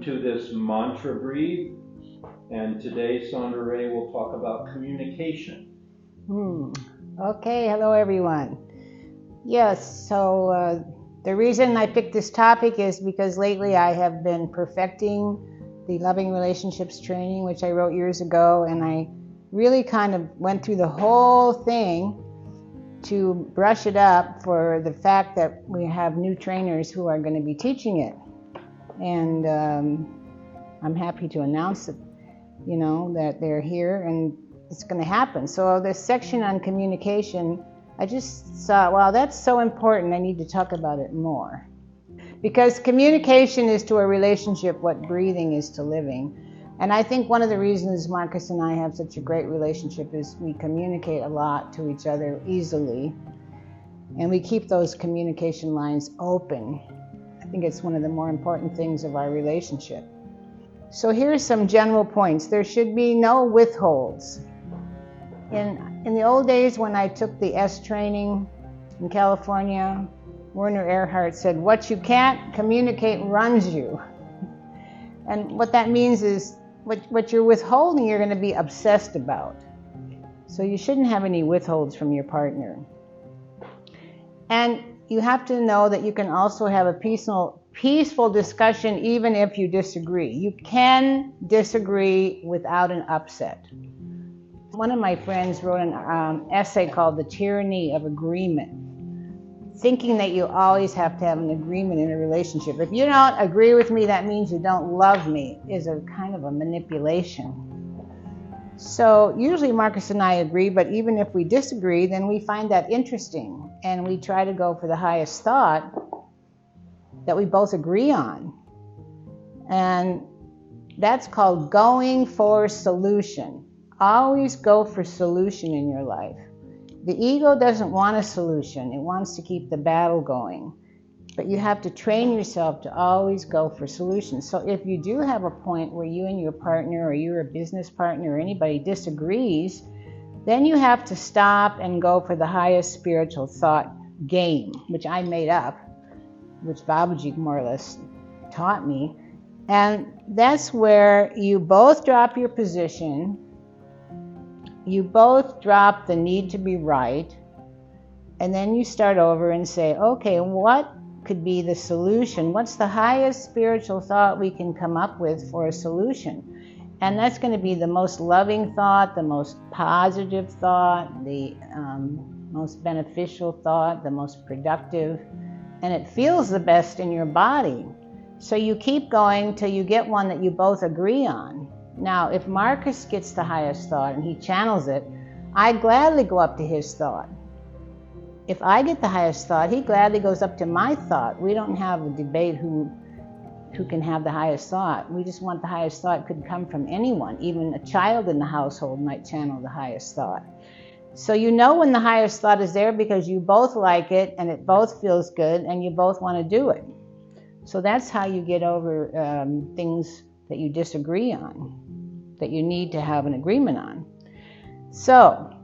to this mantra breathe, and today Sandra Ray will talk about communication. Okay, hello everyone. Yes, so the reason I picked this topic is because lately I have been perfecting the Loving Relationships training, which I wrote years ago, and I really kind of went through the whole thing to brush it up for the fact that we have new trainers who are going to be teaching it. And I'm happy to announce that, that they're here and it's going to happen. So this section on communication, I just thought, wow, that's so important. I need to talk about it more. Because communication is to a relationship what breathing is to living. And I think one of the reasons Marcus and I have such a great relationship is we communicate a lot to each other easily. And we keep those communication lines open. I think it's one of the more important things of our relationship. So here's some general points. There should be no withholds. In the old days when I took the S training in California, Werner Erhard said, what you can't communicate runs you. And what that means is what you're withholding, you're going to be obsessed about. So you shouldn't have any withholds from your partner. And you have to know that you can also have a peaceful discussion even if you disagree. You can disagree without an upset. One of my friends wrote an essay called The Tyranny of Agreement, thinking that you always have to have an agreement in a relationship. If you don't agree with me, that means you don't love me, is a kind of a manipulation. So usually Marcus and I agree, but even if we disagree, then we find that interesting. And we try to go for the highest thought that we both agree on. And that's called going for solution. Always go for solution in your life. The ego doesn't want a solution. It wants to keep the battle going. But you have to train yourself to always go for solutions. So if you do have a point where you and your partner or you're a business partner or anybody disagrees, then you have to stop and go for the highest spiritual thought game, which I made up, which Babaji more or less taught me. And that's where you both drop your position, you both drop the need to be right, and then you start over and say, okay, what could be the solution? What's the highest spiritual thought we can come up with for a solution? And that's going to be the most loving thought, the most positive thought, the most beneficial thought, the most productive, and it feels the best in your body. So you keep going till you get one that you both agree on. Now, if Marcus gets the highest thought and he channels it, I gladly go up to his thought. If I get the highest thought, he gladly goes up to my thought. We don't have a debate who can have the highest thought. We just want the highest thought. It could come from anyone. Even a child in the household might channel the highest thought. So you know when the highest thought is there because you both like it and it both feels good and you both want to do it. So that's how you get over things that you disagree on, that you need to have an agreement on. So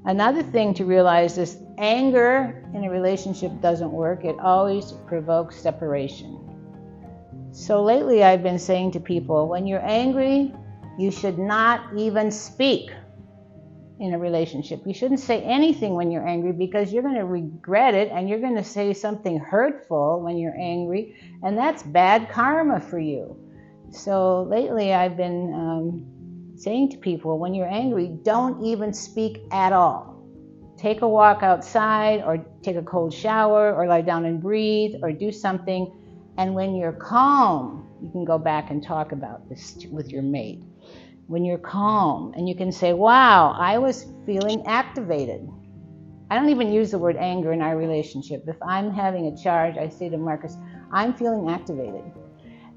another thing to realize is anger in a relationship doesn't work. It always provokes separation. So lately I've been saying to people, when you're angry, you should not even speak in a relationship. You shouldn't say anything when you're angry because you're going to regret it and you're going to say something hurtful when you're angry, and that's bad karma for you. So lately I've been saying to people, when you're angry, don't even speak at all. Take a walk outside or take a cold shower or lie down and breathe or do something. And when you're calm, you can go back and talk about this with your mate. When you're calm and you can say, wow, I was feeling activated. I don't even use the word anger in our relationship. If I'm having a charge, I say to Marcus, I'm feeling activated.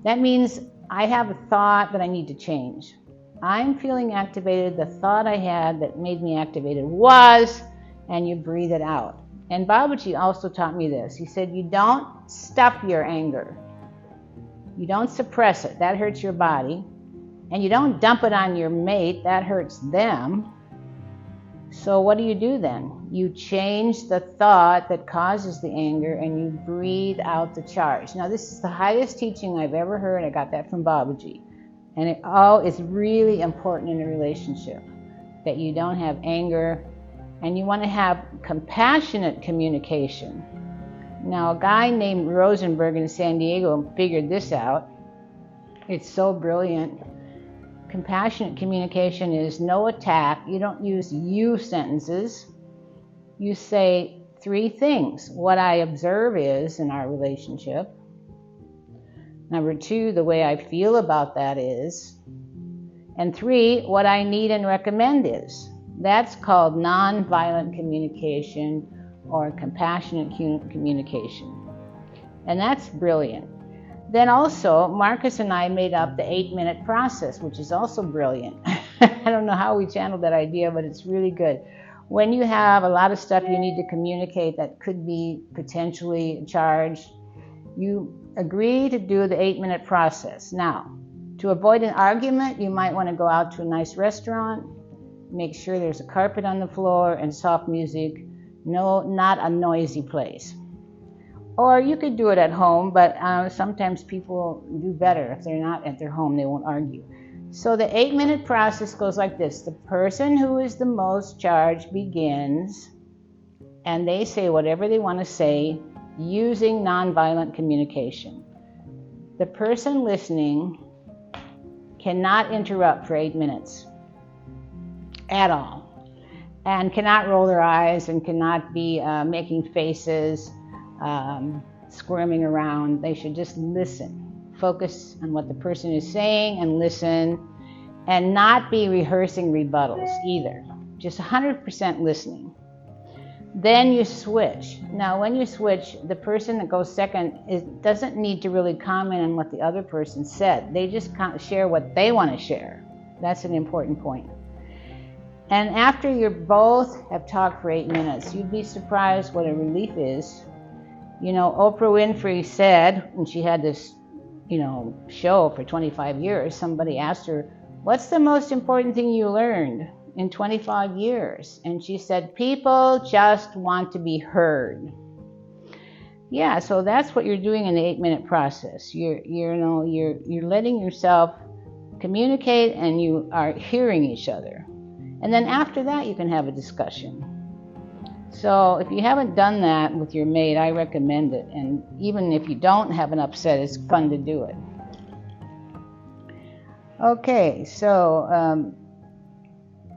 That means I have a thought that I need to change. I'm feeling activated. The thought I had that made me activated was, and you breathe it out. And Babaji also taught me this. He said, you don't stuff your anger. You don't suppress it. That hurts your body. And you don't dump it on your mate. That hurts them. So what do you do then? You change the thought that causes the anger and you breathe out the charge. Now, this is the highest teaching I've ever heard. I got that from Babaji. And it all is really important in a relationship, that you don't have anger, and you want to have compassionate communication. Now, a guy named Rosenberg in San Diego figured this out. It's so brilliant. Compassionate communication is no attack. You don't use you sentences. You say 3 things. What I observe is in our relationship. Number 2, the way I feel about that is. And 3, what I need and recommend is. That's called nonviolent communication or compassionate communication. And that's brilliant. Then also, Marcus and I made up the 8-minute process, which is also brilliant. I don't know how we channeled that idea, but it's really good. When you have a lot of stuff you need to communicate that could be potentially charged, you agree to do the 8-minute process. Now, to avoid an argument, you might want to go out to a nice restaurant, make sure there's a carpet on the floor and soft music. No, not a noisy place. Or you could do it at home, but sometimes people do better. If they're not at their home, they won't argue. So the 8-minute process goes like this. The person who is the most charged begins, and they say whatever they want to say using nonviolent communication. The person listening cannot interrupt for 8 minutes at all, and cannot roll their eyes and cannot be making faces, squirming around. They should just listen. Focus on what the person is saying and listen, and not be rehearsing rebuttals either. Just 100% listening. Then you switch. Now, when you switch, the person that goes second doesn't need to really comment on what the other person said. They just share what they want to share. That's an important point. And after you both have talked for 8 minutes, you'd be surprised what a relief is. You know, Oprah Winfrey said, when she had this, show for 25 years, somebody asked her, what's the most important thing you learned in 25 years? And she said, people just want to be heard. Yeah, so that's what you're doing in the 8-minute process. You're letting yourself communicate, and you are hearing each other. And then after that, you can have a discussion. So if you haven't done that with your mate, I recommend it. And even if you don't have an upset, it's fun to do it. Okay, so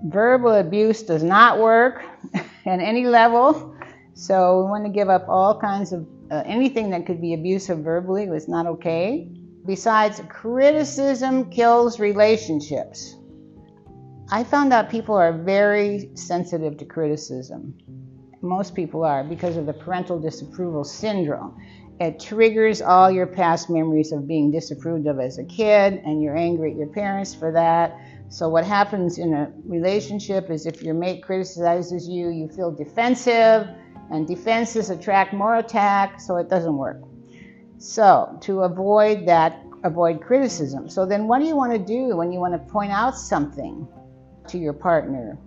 verbal abuse does not work at any level. So we want to give up all kinds of anything that could be abusive verbally. It's not okay. Besides, criticism kills relationships. I found out people are very sensitive to criticism. Most people are, because of the parental disapproval syndrome. It triggers all your past memories of being disapproved of as a kid, and you're angry at your parents for that. So what happens in a relationship is if your mate criticizes you, you feel defensive, and defenses attract more attack, so it doesn't work. So to avoid that, avoid criticism. So then what do you want to do when you want to point out something to your partner?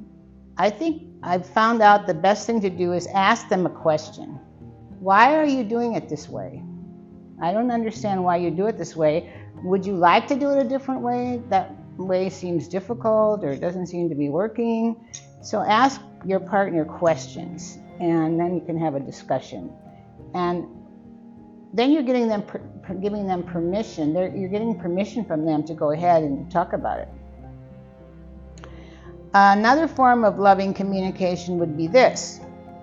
I think I've found out the best thing to do is ask them a question. Why are you doing it this way? I don't understand why you do it this way. Would you like to do it a different way? That way seems difficult or it doesn't seem to be working. So ask your partner questions, and then you can have a discussion. And then you're giving them permission. You're getting permission from them to go ahead and talk about it. Another form of loving communication would be this.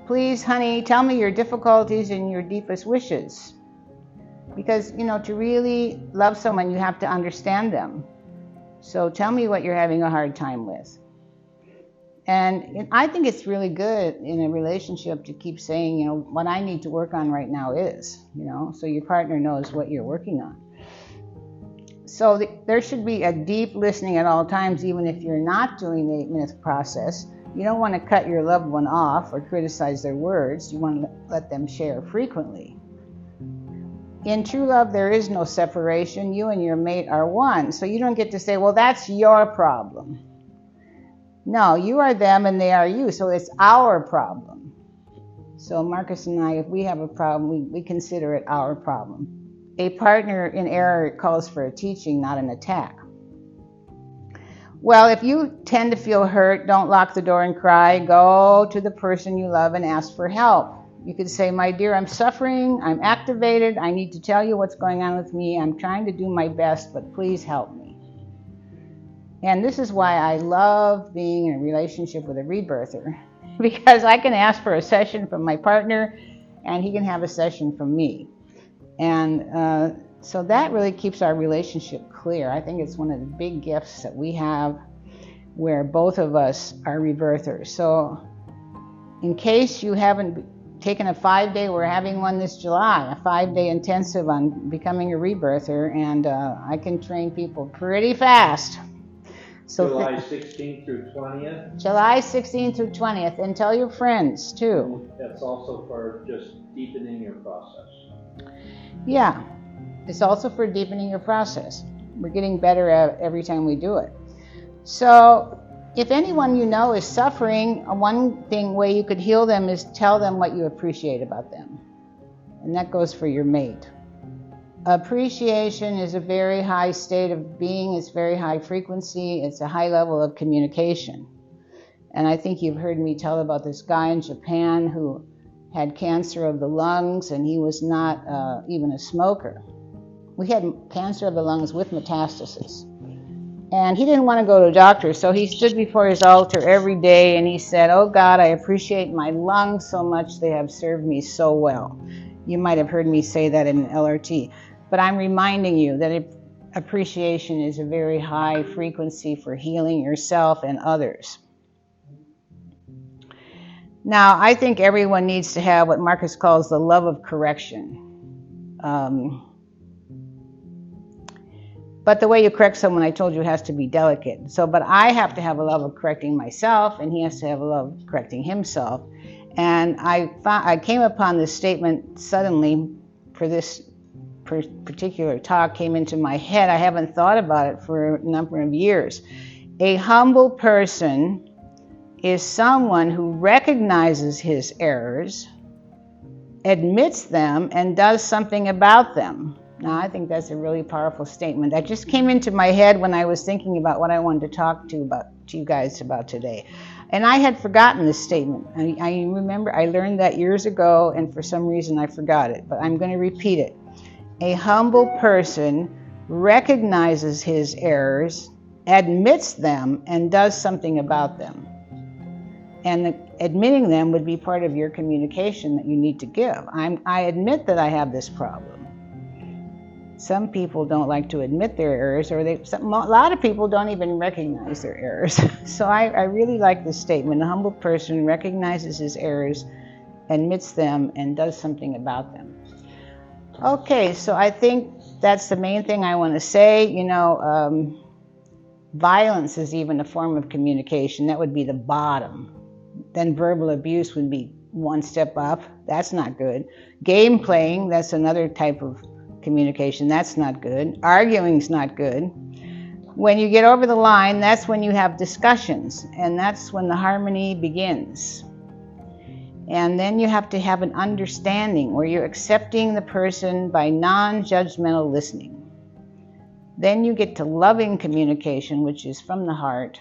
Please, honey, tell me your difficulties and your deepest wishes. Because, to really love someone, you have to understand them. So tell me what you're having a hard time with. And I think it's really good in a relationship to keep saying, what I need to work on right now is, so your partner knows what you're working on. So there should be a deep listening at all times, even if you're not doing the 8-minute process. You don't want to cut your loved one off or criticize their words. You want to let them share frequently. In true love, there is no separation. You and your mate are one. So you don't get to say, well, that's your problem. No, you are them and they are you. So it's our problem. So Marcus and I, if we have a problem, we consider it our problem. A partner in error calls for a teaching, not an attack. Well, if you tend to feel hurt, don't lock the door and cry. Go to the person you love and ask for help. You could say, my dear, I'm suffering, I'm activated, I need to tell you what's going on with me, I'm trying to do my best, but please help me. And this is why I love being in a relationship with a rebirther, because I can ask for a session from my partner, and he can have a session from me. And so that really keeps our relationship clear. I think it's one of the big gifts that we have where both of us are rebirthers. So in case you haven't taken a 5-day, we're having one this July, a 5-day intensive on becoming a rebirther, and I can train people pretty fast. So July 16th through 20th? July 16th through 20th, and tell your friends too. That's also for just deepening your process. Yeah, it's also for deepening your process. We're getting better at every time we do it. So if anyone you know is suffering, one way you could heal them is tell them what you appreciate about them. And that goes for your mate. Appreciation is a very high state of being. It's very high frequency. It's a high level of communication. And I think you've heard me tell about this guy in Japan who had cancer of the lungs, and he was not even a smoker. We had cancer of the lungs with metastasis. And he didn't want to go to a doctor, so he stood before his altar every day and he said, oh God, I appreciate my lungs so much. They have served me so well. You might have heard me say that in LRT. But I'm reminding you that appreciation is a very high frequency for healing yourself and others. Now, I think everyone needs to have what Marcus calls the love of correction. But the way you correct someone, I told you, has to be delicate. But I have to have a love of correcting myself, and he has to have a love of correcting himself. And I came upon this statement suddenly for this particular talk, came into my head. I haven't thought about it for a number of years. A humble person is someone who recognizes his errors, admits them, and does something about them. Now, I think that's a really powerful statement. That just came into my head when I was thinking about what I wanted to talk to you guys about today. And I had forgotten this statement. I remember I learned that years ago, and for some reason I forgot it, but I'm going to repeat it. A humble person recognizes his errors, admits them, and does something about them. And admitting them would be part of your communication that you need to give. I admit that I have this problem. Some people don't like to admit their errors, or a lot of people don't even recognize their errors. So I really like this statement. A humble person recognizes his errors, admits them, and does something about them. Okay, so I think that's the main thing I want to say. Violence is even a form of communication. That would be the bottom. Then verbal abuse would be one step up. That's not good. Game playing, that's another type of communication. That's not good. Arguing's not good. When you get over the line, that's when you have discussions, and that's when the harmony begins. And then you have to have an understanding where you're accepting the person by non-judgmental listening. Then you get to loving communication, which is from the heart.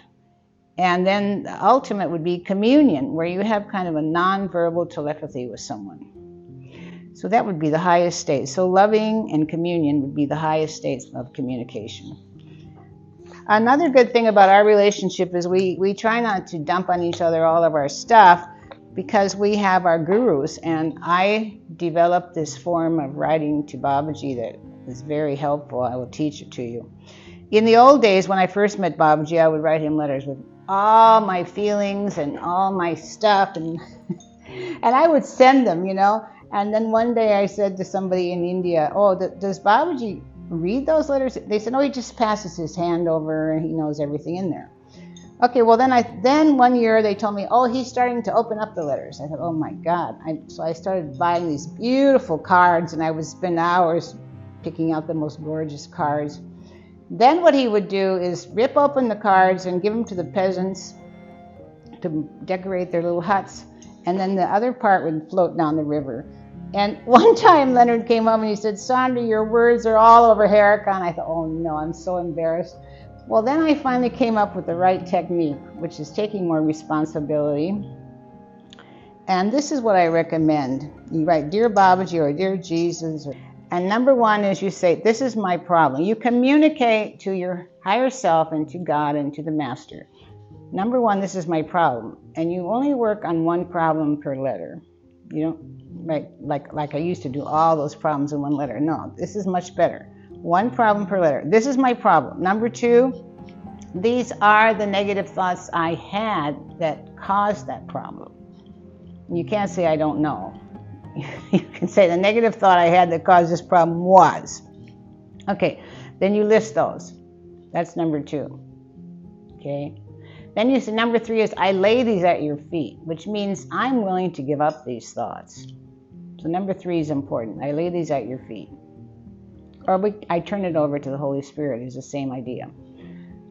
And then the ultimate would be communion, where you have kind of a non-verbal telepathy with someone. So that would be the highest state. So loving and communion would be the highest states of communication. Another good thing about our relationship is we try not to dump on each other all of our stuff, because we have our gurus. And I developed this form of writing to Babaji that is very helpful. I will teach it to you. In the old days, when I first met Babaji, I would write him letters with all my feelings and all my stuff, and I would send them, And then one day I said to somebody in India, oh, does Babaji read those letters? They said, oh, he just passes his hand over and he knows everything in there. Okay, well then one year they told me, oh, he's starting to open up the letters. I thought, oh my God. So I started buying these beautiful cards, and I would spend hours picking out the most gorgeous cards. Then what he would do is rip open the cards and give them to the peasants to decorate their little huts. and then the other part would float down the river. And one time Leonard came up and he said, Sandra, your words are all over Hericon. I thought, oh no, I'm so embarrassed. Well, then I finally came up with the right technique, which is taking more responsibility. And this is what I recommend. You write, Dear Babaji or Dear Jesus. And number one is you say, this is my problem. You communicate to your higher self and to God and to the Master. Number one, this is my problem. And you only work on one problem per letter. You don't, right, like I used to do all those problems in one letter. No, this is much better. One problem per letter. This is my problem. Number two, these are the negative thoughts I had that caused that problem. You can't say I don't know. You can say the negative thought I had that caused this problem was. Okay, then you list those. That's number two. Okay. Then you say number three is I lay these at your feet, which means I'm willing to give up these thoughts. So number three is important. I lay these at your feet. Or I turn it over to the Holy Spirit is the same idea.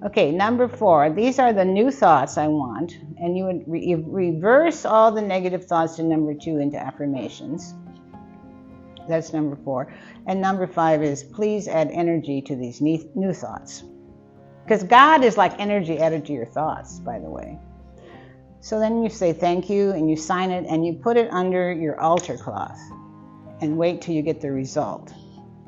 Okay, number four, these are the new thoughts I want, and you would reverse all the negative thoughts in number two into affirmations. That's number four. And number five is please add energy to these new thoughts. Because God is like energy added to your thoughts, by the way. So then you say thank you, and you sign it, and you put it under your altar cloth, and wait till you get the result.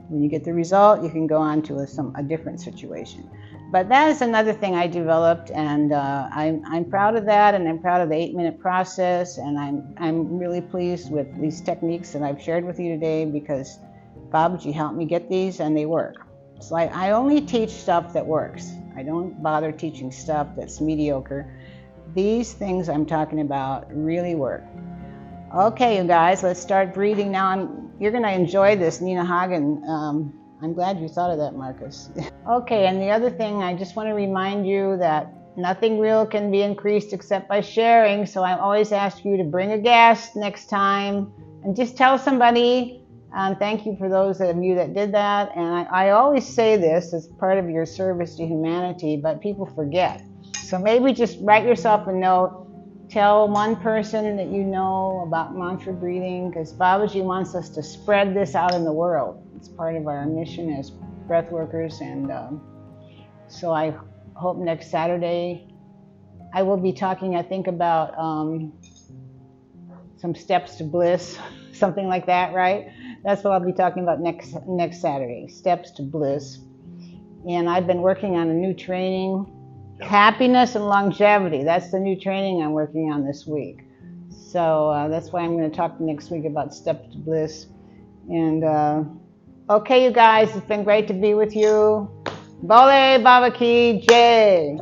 When you get the result, you can go on to a different situation. But that is another thing I developed, and I'm proud of that, and I'm proud of the 8-minute process, and I'm really pleased with these techniques that I've shared with you today because Babaji helped me get these, and they work. So I only teach stuff that works. I don't bother teaching stuff that's mediocre. These things I'm talking about really work. Okay, you guys, let's start breathing now. You're going to enjoy this, Nina Hagen. I'm glad you thought of that, Marcus. Okay, and the other thing, I just want to remind you that nothing real can be increased except by sharing. So I always ask you to bring a guest next time and just tell somebody. Thank you for those of you that did that. And I always say this as part of your service to humanity, but people forget. So maybe just write yourself a note. Tell one person that you know about mantra breathing, because Babaji wants us to spread this out in the world. It's part of our mission as breath workers. And so I hope next Saturday I will be talking, I think, about some steps to bliss, something like that, right? That's what I'll be talking about next Saturday, steps to bliss. And I've been working on a new training, happiness and longevity. That's the new training I'm working on this week. So that's why I'm going to talk next week about steps to bliss. And okay, you guys, it's been great to be with you. Bole Baba Ki Jai.